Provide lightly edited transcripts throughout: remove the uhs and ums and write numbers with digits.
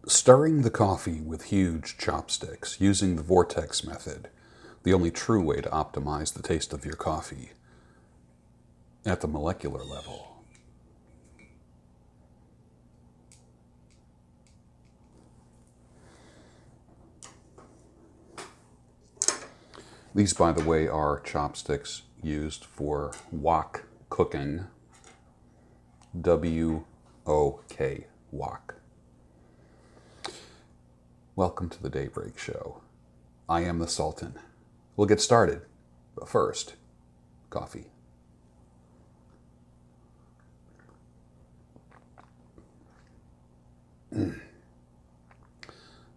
Stirring the coffee with huge chopsticks using the vortex method, the only true way to optimize the taste of your coffee at the molecular level. These, by the way, are chopsticks used for wok cooking. W-O-K, wok. Welcome to the Daybreak Show. I am the Sultan. We'll get started, but first, coffee.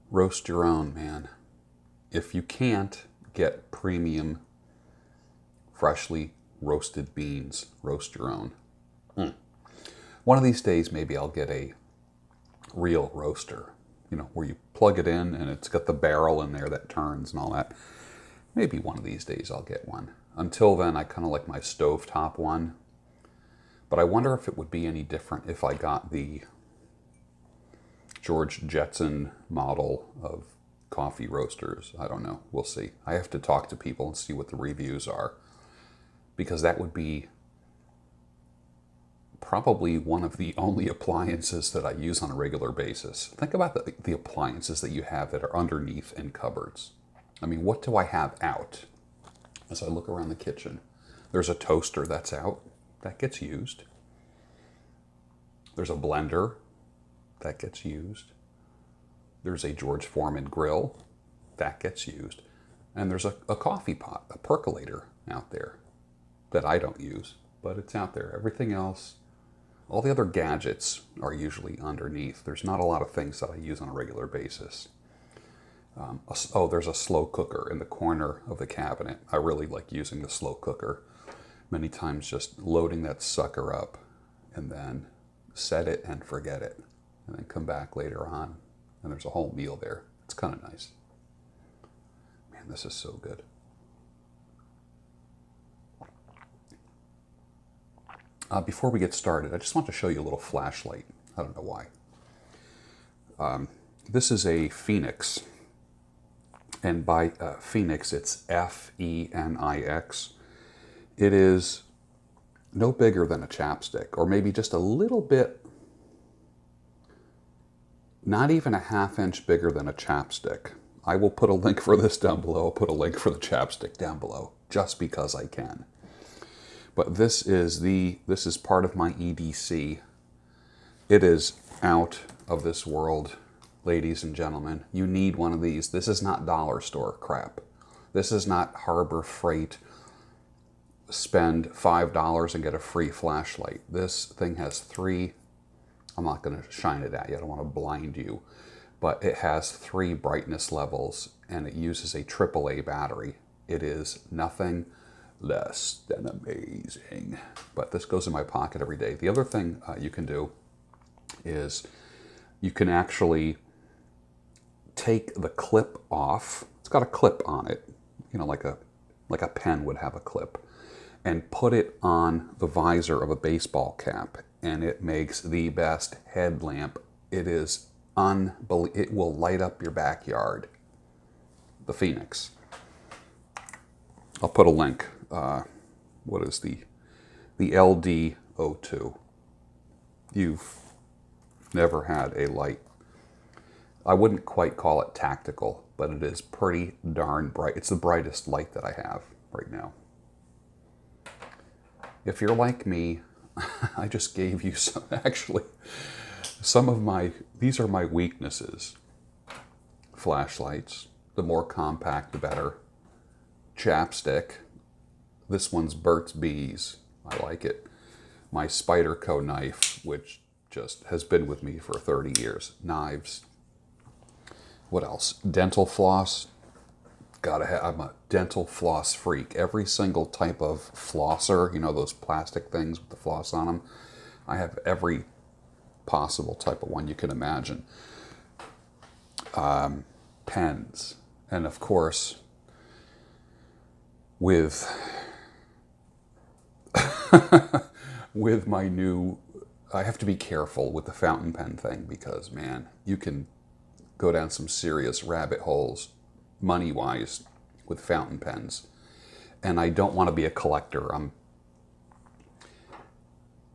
Roast your own, man. If you can't get premium, freshly roasted beans, roast your own. One of these days, maybe I'll get a real roaster, where you plug it in and it's got the barrel in there that turns and all that. Maybe one of these days I'll get one. Until then, I kind of like my stovetop one. But I wonder if it would be any different if I got the George Jetson model of coffee roasters. I don't know. We'll see. I have to talk to people and see what the reviews are, because that would be probably one of the only appliances that I use on a regular basis. Think about the appliances that you have that are underneath in cupboards. I mean, what do I have out? As I look around the kitchen, there's a toaster that's out. That gets used. There's a blender that gets used. There's a George Foreman grill that gets used. And there's a coffee pot, a percolator out there that I don't use, but it's out there. Everything else, all the other gadgets are usually underneath. There's not a lot of things that I use on a regular basis. There's a slow cooker in the corner of the cabinet. I really like using the slow cooker. Many times just loading that sucker up and then set it and forget it. And then come back later on and there's a whole meal there. It's kind of nice. Man, this is so good. Before we get started, I just want to show you a little flashlight. I don't know why. This is a Phoenix. And by Phoenix, it's F-E-N-I-X. It is no bigger than a chapstick, or maybe just a little bit, not even a half-inch bigger than a chapstick. I will put a link for this down below. I'll put a link for the chapstick down below, just because I can. But this is part of my EDC. It is out of this world, ladies and gentlemen. You need one of these. This is not dollar store crap. This is not Harbor Freight. Spend $5 and get a free flashlight. This thing has three. I'm not going to shine it at you. I don't want to blind you. But it has 3 brightness levels, and it uses a AAA battery. It is nothing less than amazing. But this goes in my pocket every day. The other thing you can do is you can actually take the clip off. It's got a clip on it, like a pen would have a clip, and put it on the visor of a baseball cap, and it makes the best headlamp. It is unbelievable. It will light up your backyard. The Phoenix. I'll put a link. What is the LD02? You've never had a light. I wouldn't quite call it tactical, but it is pretty darn bright. It's the brightest light that I have right now. If you're like me, I just gave you some of my, these are my weaknesses. Flashlights, the more compact, the better. Chapstick, this one's Burt's Bees, I like it. My Spyderco knife, which just has been with me for 30 years. Knives. What else? Dental floss. I'm a dental floss freak. Every single type of flosser, those plastic things with the floss on them. I have every possible type of one you can imagine. Pens. And of course, with my new, I have to be careful with the fountain pen thing because, man, you can go down some serious rabbit holes, money-wise, with fountain pens. And I don't want to be a collector.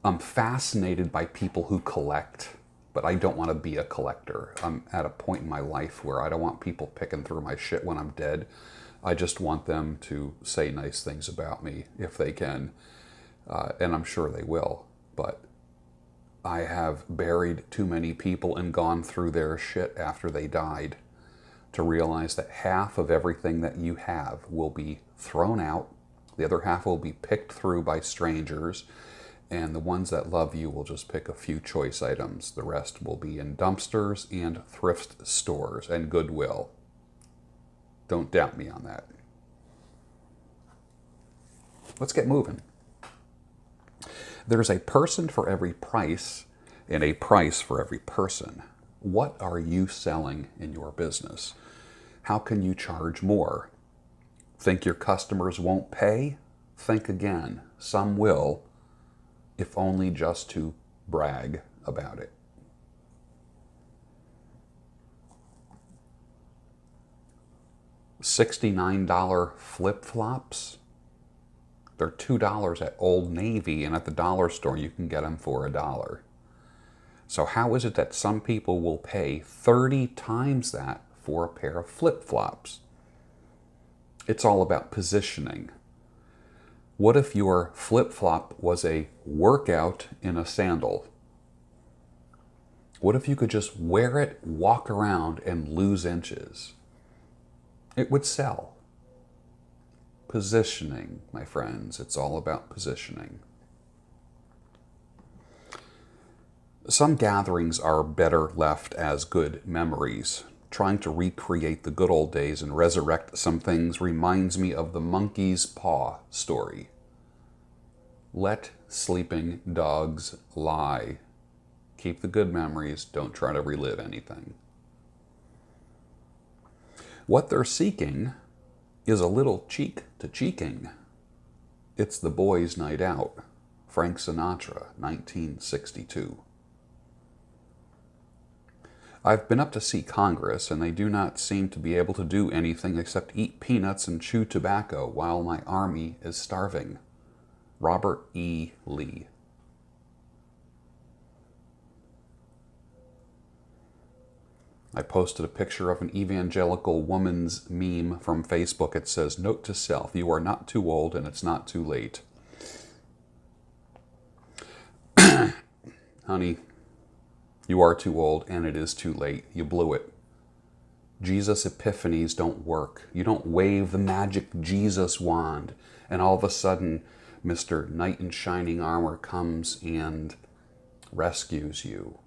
I'm fascinated by people who collect, but I don't want to be a collector. I'm at a point in my life where I don't want people picking through my shit when I'm dead. I just want them to say nice things about me if they can. And I'm sure they will. But I have buried too many people and gone through their shit after they died to realize that half of everything that you have will be thrown out. The other half will be picked through by strangers. And the ones that love you will just pick a few choice items. The rest will be in dumpsters and thrift stores and Goodwill. Don't doubt me on that. Let's get moving. There's a person for every price and a price for every person. What are you selling in your business? How can you charge more? Think your customers won't pay? Think again. Some will, if only just to brag about it. $69 flip-flops? They're $2 at Old Navy, and at the dollar store you can get them for $1. So how is it that some people will pay 30 times that for a pair of flip-flops? It's all about positioning. What if your flip-flop was a workout in a sandal? What if you could just wear it, walk around, and lose inches? It would sell. Positioning, my friends. It's all about positioning. Some gatherings are better left as good memories. Trying to recreate the good old days and resurrect some things reminds me of the monkey's paw story. Let sleeping dogs lie. Keep the good memories. Don't try to relive anything. What they're seeking is a little cheek to cheeking. It's the boys' night out. Frank Sinatra, 1962. I've been up to see Congress, and they do not seem to be able to do anything except eat peanuts and chew tobacco while my army is starving. Robert E. Lee. I posted a picture of an evangelical woman's meme from Facebook. It says, "Note to self, you are not too old and it's not too late." Honey, you are too old and it is too late. You blew it. Jesus epiphanies don't work. You don't wave the magic Jesus wand and all of a sudden Mr. Knight in Shining Armor comes and rescues you.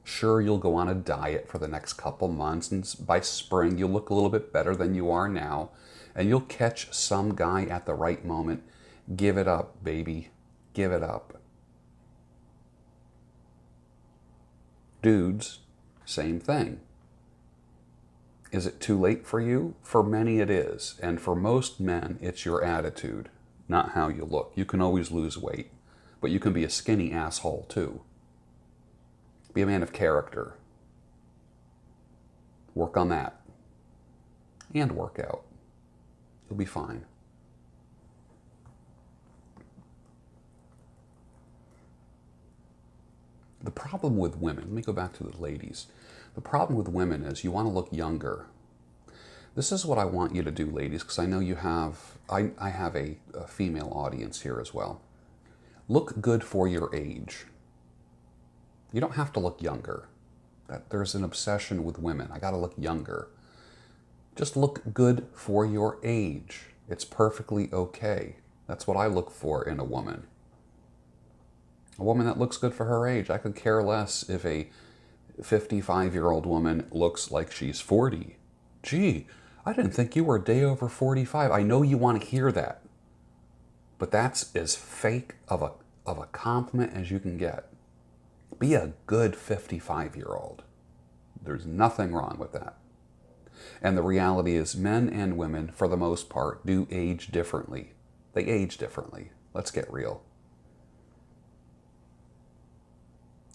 Sure, you'll go on a diet for the next couple months, and by spring you'll look a little bit better than you are now, and you'll catch some guy at the right moment. Give it up, baby. Give it up. Dudes, same thing. Is it too late for you? For many it is, and for most men it's your attitude, not how you look. You can always lose weight, but you can be a skinny asshole too. Be a man of character. Work on that. And work out. You'll be fine. The problem with women, let me go back to the ladies. The problem with women is you want to look younger. This is what I want you to do, ladies, because I know you have, I have a female audience here as well. Look good for your age. You don't have to look younger. There's an obsession with women. I got to look younger. Just look good for your age. It's perfectly okay. That's what I look for in a woman. A woman that looks good for her age. I could care less if a 55-year-old woman looks like she's 40. Gee, I didn't think you were a day over 45. I know you want to hear that. But that's as fake of a compliment as you can get. Be a good 55-year-old. There's nothing wrong with that. And the reality is men and women, for the most part, do age differently. They age differently. Let's get real.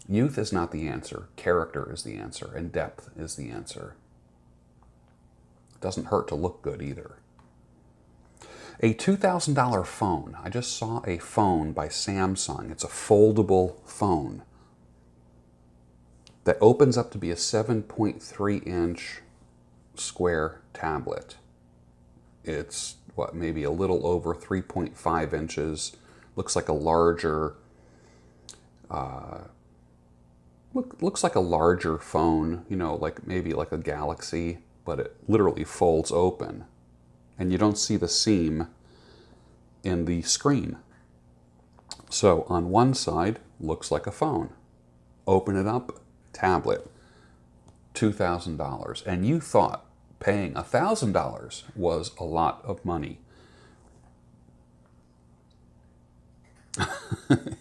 Youth is not the answer. Character is the answer, and depth is the answer. It doesn't hurt to look good either. A $2,000 phone. I just saw a phone by Samsung. It's a foldable phone that opens up to be a 7.3-inch square tablet. It's, what, maybe a little over 3.5 inches. Looks like a larger, looks like a larger phone, you know, like maybe like a Galaxy, but it literally folds open. And you don't see the seam in the screen. So on one side, looks like a phone. Open it up, tablet, $2,000. And you thought paying $1,000 was a lot of money.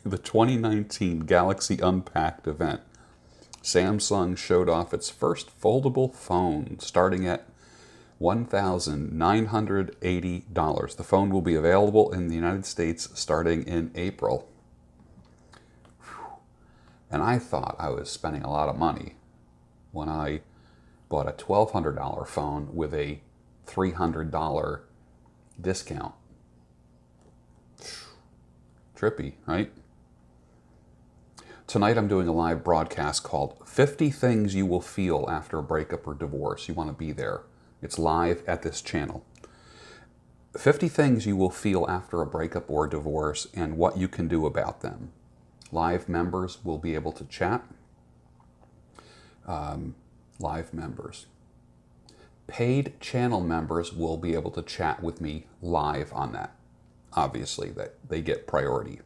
The 2019 Galaxy Unpacked event. Samsung showed off its first foldable phone starting at $1,980. The phone will be available in the United States starting in April. And I thought I was spending a lot of money when I bought a $1,200 phone with a $300 discount. Trippy, right? Tonight I'm doing a live broadcast called 50 Things You Will Feel After a Breakup or Divorce. You want to be there. It's live at this channel. 50 things you will feel after a breakup or divorce and what you can do about them. Live members will be able to chat. Live members. Paid channel members will be able to chat with me live on that. Obviously, that they get priority.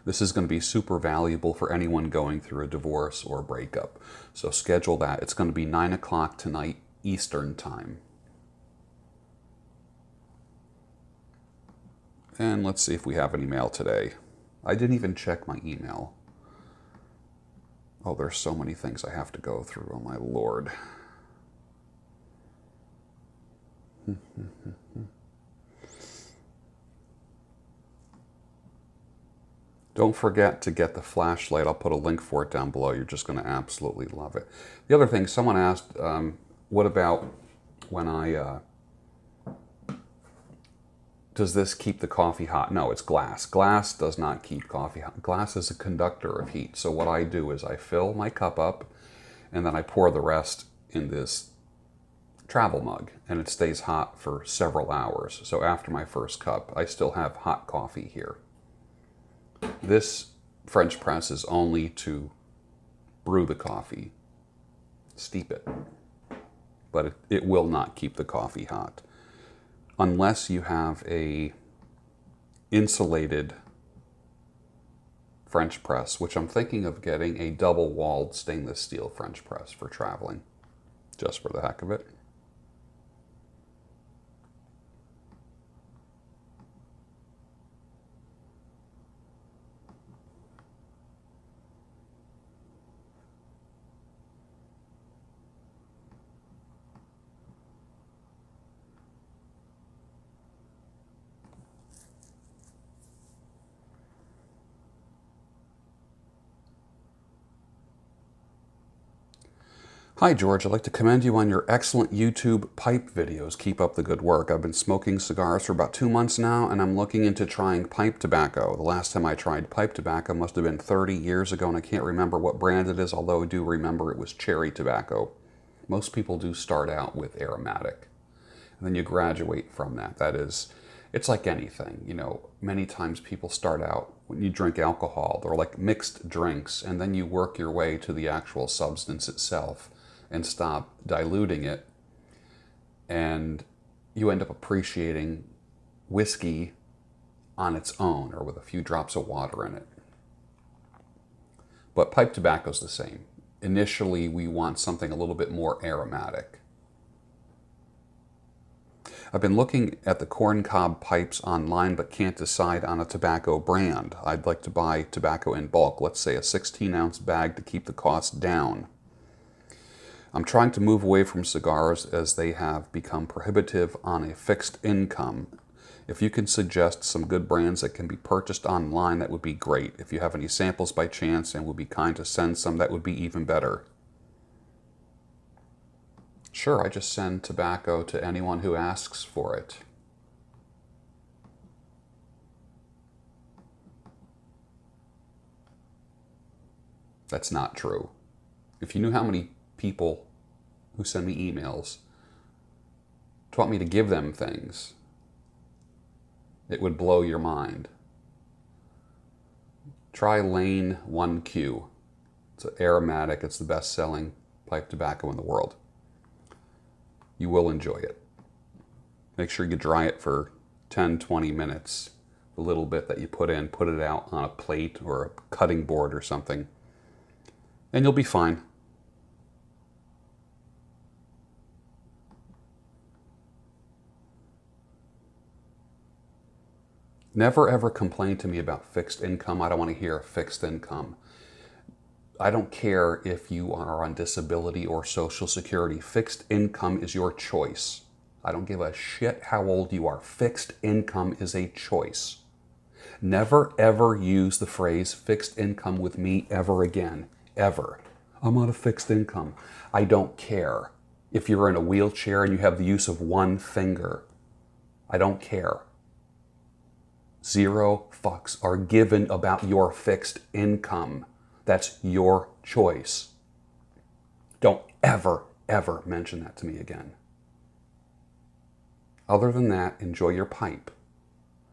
This is going to be super valuable for anyone going through a divorce or a breakup. So schedule that. It's going to be 9 o'clock tonight Eastern Time. And let's see if we have any mail today. I didn't even check my email. Oh, there's so many things I have to go through. Oh, my Lord. Don't forget to get the flashlight. I'll put a link for it down below. You're just going to absolutely love it. The other thing, someone asked, what about when does this keep the coffee hot? No, it's glass. Glass does not keep coffee hot. Glass is a conductor of heat. So what I do is I fill my cup up and then I pour the rest in this travel mug and it stays hot for several hours. So after my first cup, I still have hot coffee here. This French press is only to brew the coffee, steep it, but it will not keep the coffee hot unless you have a insulated French press, which I'm thinking of getting a double-walled stainless steel French press for traveling, just for the heck of it. Hi George, I'd like to commend you on your excellent YouTube pipe videos. Keep up the good work. I've been smoking cigars for about 2 months now, and I'm looking into trying pipe tobacco. The last time I tried pipe tobacco must have been 30 years ago, and I can't remember what brand it is, although I do remember it was cherry tobacco. Most people do start out with aromatic, and then you graduate from that. That is, it's like anything, you know, many times people start out, when you drink alcohol, they're like mixed drinks, and then you work your way to the actual substance itself and stop diluting it, and you end up appreciating whiskey on its own or with a few drops of water in it. But pipe tobacco is the same. Initially, we want something a little bit more aromatic. I've been looking at the corncob pipes online but can't decide on a tobacco brand. I'd like to buy tobacco in bulk, let's say a 16-ounce bag to keep the cost down. I'm trying to move away from cigars as they have become prohibitive on a fixed income. If you can suggest some good brands that can be purchased online, that would be great. If you have any samples by chance and would be kind to send some, that would be even better. Sure, I just send tobacco to anyone who asks for it. That's not true. If you knew how many people who send me emails want me to give them things, it would blow your mind. Try Lane 1Q. It's an aromatic. It's the best-selling pipe tobacco in the world. You will enjoy it. Make sure you dry it for 10-20 minutes. The little bit that you put in, put it out on a plate or a cutting board or something, and you'll be fine. Never ever complain to me about fixed income. I don't want to hear fixed income. I don't care if you are on disability or Social Security. Fixed income is your choice. I don't give a shit how old you are. Fixed income is a choice. Never ever use the phrase fixed income with me ever again. Ever. I'm on a fixed income. I don't care if you're in a wheelchair and you have the use of one finger. I don't care. 0 fucks are given about your fixed income. That's your choice. Don't ever, ever mention that to me again. Other than that, enjoy your pipe.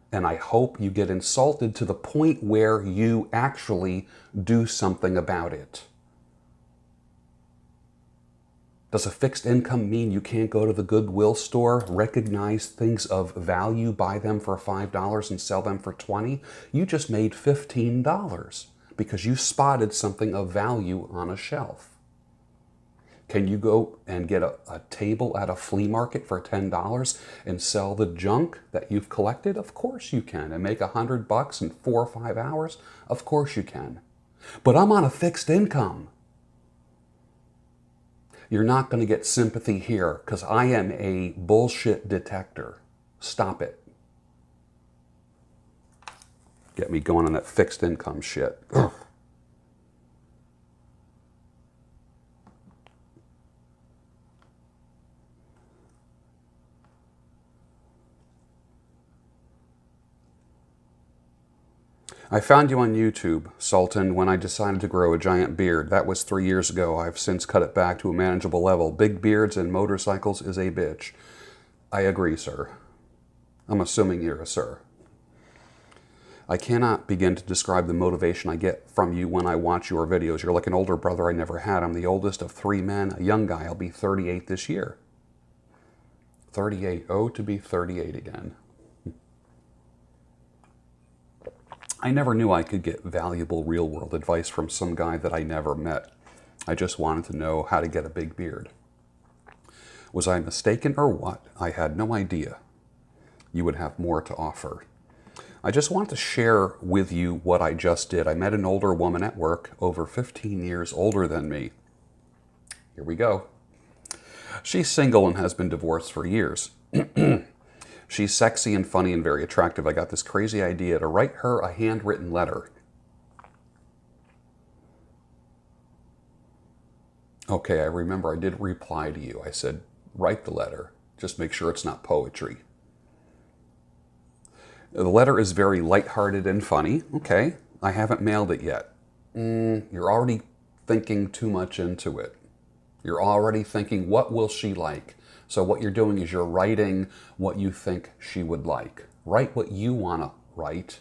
And I hope you get insulted to the point where you actually do something about it. Does a fixed income mean you can't go to the Goodwill store, recognize things of value, buy them for $5 and sell them for $20? You just made $15 because you spotted something of value on a shelf. Can you go and get a table at a flea market for $10 and sell the junk that you've collected? Of course you can. And make $100 in 4 or 5 hours? Of course you can. But I'm on a fixed income. You're not going to get sympathy here because I am a bullshit detector. Stop it. Get me going on that fixed income shit. Ugh. I found you on YouTube, Sultan, when I decided to grow a giant beard. That was 3 years ago. I've since cut it back to a manageable level. Big beards and motorcycles is a bitch. I agree, sir. I'm assuming you're a sir. I cannot begin to describe the motivation I get from you when I watch your videos. You're like an older brother I never had. I'm the oldest of 3 men, a young guy. I'll be 38 this year. 38. Oh, to be 38 again. I never knew I could get valuable real-world advice from some guy that I never met. I just wanted to know how to get a big beard. Was I mistaken or what? I had no idea. You would have more to offer. I just want to share with you what I just did. I met an older woman at work, over 15 years older than me. Here we go. She's single and has been divorced for years. She's sexy and funny and very attractive. I got this crazy idea to write her a handwritten letter. Okay, I remember I did reply to you. I said, write the letter. Just make sure it's not poetry. The letter is very lighthearted and funny. Okay, I haven't mailed it yet. You're already thinking too much into it. You're already thinking, what will she like? So what you're doing is you're writing what you think she would like. Write what you want to write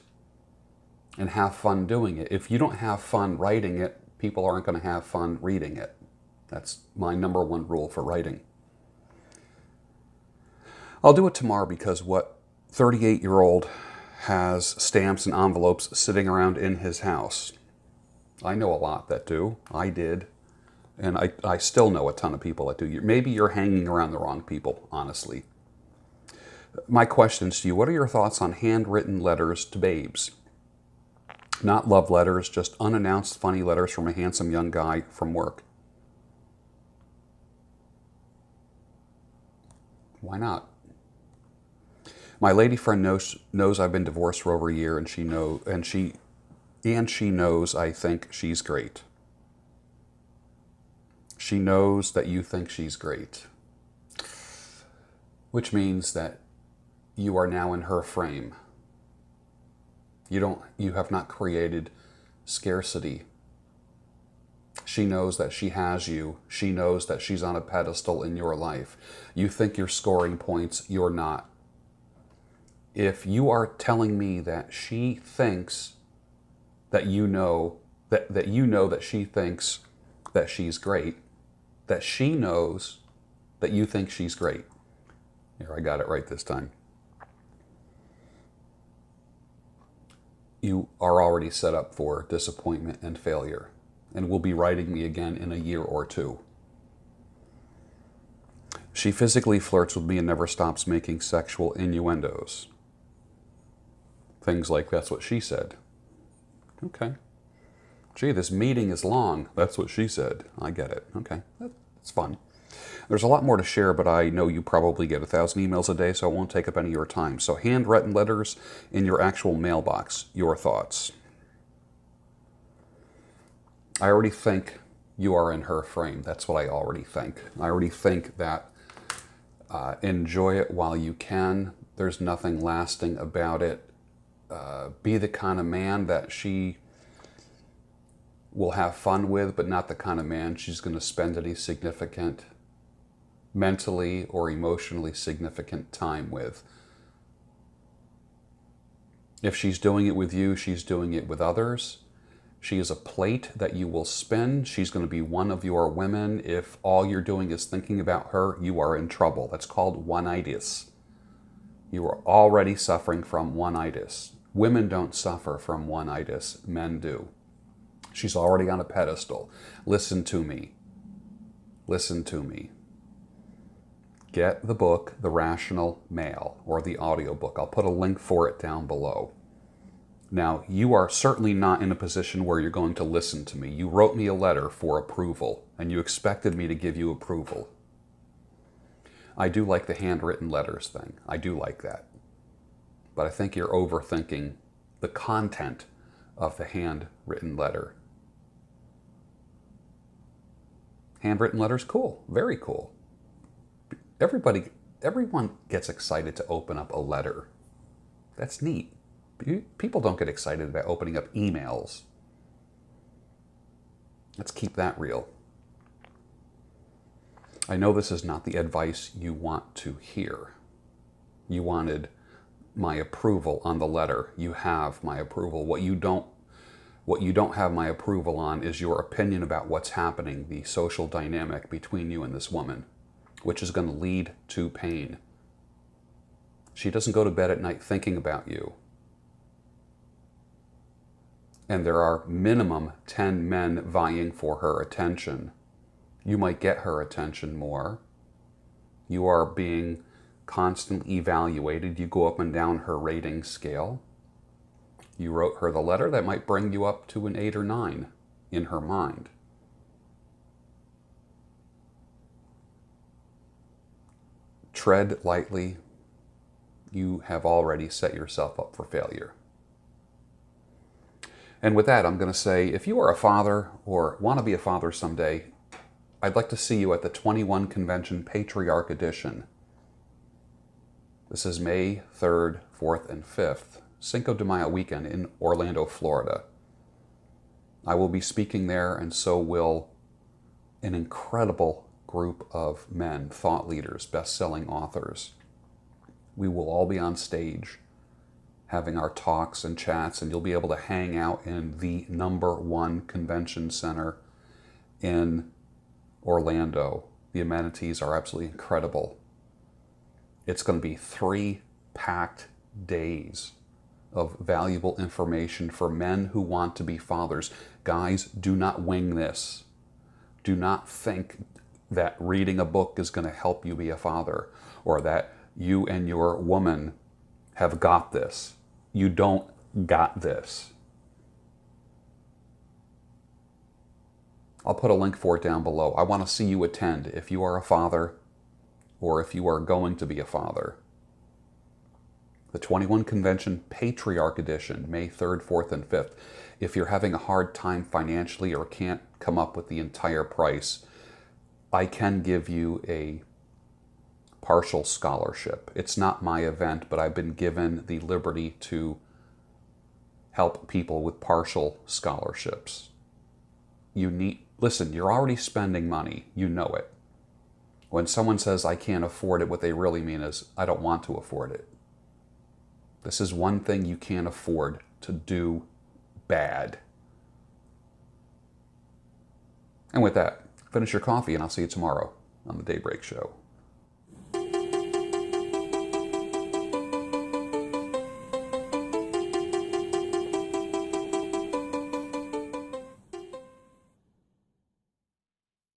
and have fun doing it. If you don't have fun writing it, people aren't going to have fun reading it. That's my #1 rule for writing. I'll do it tomorrow because what 38-year-old has stamps and envelopes sitting around in his house? I know a lot that do. I did. And I still know a ton of people that do. Maybe you're hanging around the wrong people, honestly. My questions to you, what are your thoughts on handwritten letters to babes? Not love letters, just unannounced funny letters from a handsome young guy from work. Why not? My lady friend knows I've been divorced for over a year, and she knows I think she's great. She knows that you think she's great, which means that you are now in her frame. You have not created scarcity. She knows that she has you. She knows that she's on a pedestal in your life. You think you're scoring points. You're not. If you are telling me that she thinks that you know that she thinks that she's great, that she knows that you think she's great. Here, I got it right this time. You are already set up for disappointment and failure, and will be writing me again in a year or two. She physically flirts with me and never stops making sexual innuendos. Things like, that's what she said. Okay. Gee, this meeting is long. That's what she said. I get it. Okay. That's fun. There's a lot more to share, but I know you probably get 1,000 emails a day, so I won't take up any of your time. So handwritten letters in your actual mailbox. Your thoughts. I already think you are in her frame. That's what I already think. I already think that enjoy it while you can. There's nothing lasting about it. Be the kind of man that she will have fun with, but not the kind of man she's going to spend any significant, mentally or emotionally significant time with. If she's doing it with you, she's doing it with others. She is a plate that you will spin. She's going to be one of your women. If all you're doing is thinking about her, you are in trouble. That's called one-itis. You are already suffering from one-itis. Women don't suffer from one-itis. Men do. She's already on a pedestal. Listen to me. Listen to me. Get the book, The Rational Male, or the audiobook. I'll put a link for it down below. Now, you are certainly not in a position where you're going to listen to me. You wrote me a letter for approval, and you expected me to give you approval. I do like the handwritten letters thing. I do like that. But I think you're overthinking the content of the handwritten letter. Handwritten letters, cool. Very cool. Everyone gets excited to open up a letter. That's neat. People don't get excited about opening up emails. Let's keep that real. I know this is not the advice you want to hear. You wanted my approval on the letter. You have my approval. What you don't have my approval on is your opinion about what's happening, the social dynamic between you and this woman, which is going to lead to pain. She doesn't go to bed at night thinking about you. And there are minimum 10 men vying for her attention. You might get her attention more. You are being constantly evaluated. You go up and down her rating scale. You wrote her the letter that might bring you up to an 8 or 9 in her mind. Tread lightly. You have already set yourself up for failure. And with that, I'm going to say, if you are a father or want to be a father someday, I'd like to see you at the 21 Convention Patriarch Edition. This is May 3rd, 4th, and 5th, Cinco de Mayo weekend in Orlando, Florida. I will be speaking there, and so will an incredible group of men, thought leaders, best-selling authors. We will all be on stage having our talks and chats, and you'll be able to hang out in the #1 convention center in Orlando. The amenities are absolutely incredible. It's going to be 3 packed days of valuable information for men who want to be fathers. Guys, do not wing this. Do not think that reading a book is going to help you be a father, or that you and your woman have got this. You don't got this. I'll put a link for it down below. I want to see you attend if you are a father or if you are going to be a father. The 21 Convention Patriarch Edition, May 3rd, 4th, and 5th. If you're having a hard time financially or can't come up with the entire price, I can give you a partial scholarship. It's not my event, but I've been given the liberty to help people with partial scholarships. Listen, you're already spending money. You know it. When someone says, I can't afford it, what they really mean is, I don't want to afford it. This is one thing you can't afford to do bad. And with that, finish your coffee and I'll see you tomorrow on the Daybreak Show.